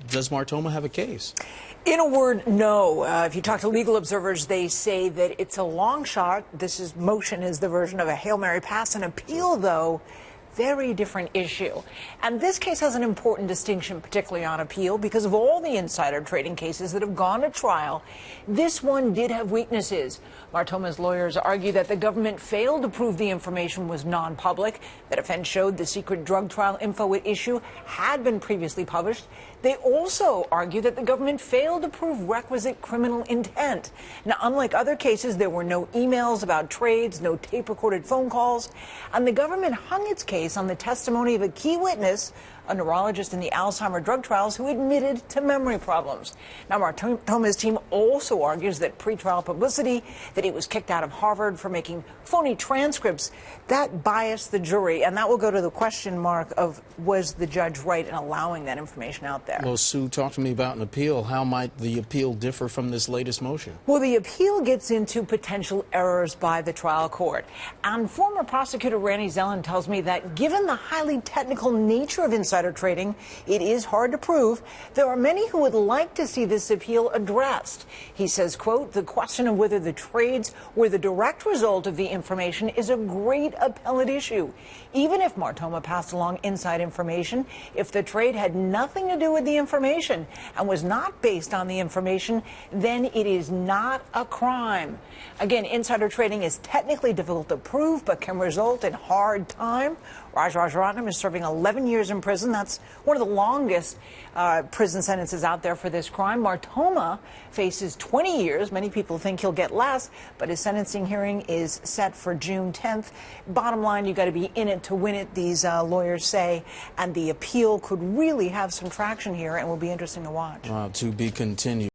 does Martoma have a case? In a word, no. If you talk to legal observers, they say that it's a long shot. Motion is the version of a Hail Mary pass. An appeal, though, very different issue. And this case has an important distinction, particularly on appeal, because of all the insider trading cases that have gone to trial. This one did have weaknesses. Martoma's lawyers argue that the government failed to prove the information was non-public. The defense showed the secret drug trial info at issue had been previously published. They also argue that the government failed to prove requisite criminal intent. Now, unlike other cases, there were no emails about trades, no tape-recorded phone calls, and the government hung its case on the testimony of a key witness, a neurologist in the Alzheimer drug trials who admitted to memory problems. Now, Martoma's team also argues that pretrial publicity, that he was kicked out of Harvard for making phony transcripts, that biased the jury. And that will go to the question mark of, was the judge right in allowing that information out there? Well, Sue, talk to me about an appeal. How might the appeal differ from this latest motion? Well, the appeal gets into potential errors by the trial court. And former prosecutor Randy Zellin tells me that given the highly technical nature of insider trading, it is hard to prove. There are many who would like to see this appeal addressed. He says, quote, the question of whether the trades were the direct result of the information is a great appellate issue. Even if Martoma passed along inside information, if the trade had nothing to do with the information and was not based on the information, then it is not a crime. Again, insider trading is technically difficult to prove, but can result in hard time. Raj Rajaratnam is serving 11 years in prison. That's one of the longest prison sentences out there for this crime. Martoma faces 20 years. Many people think he'll get less, but his sentencing hearing is set for June 10th. Bottom line, you got to be in it to win it, these lawyers say, and the appeal could really have some traction here and will be interesting to watch. To be continued.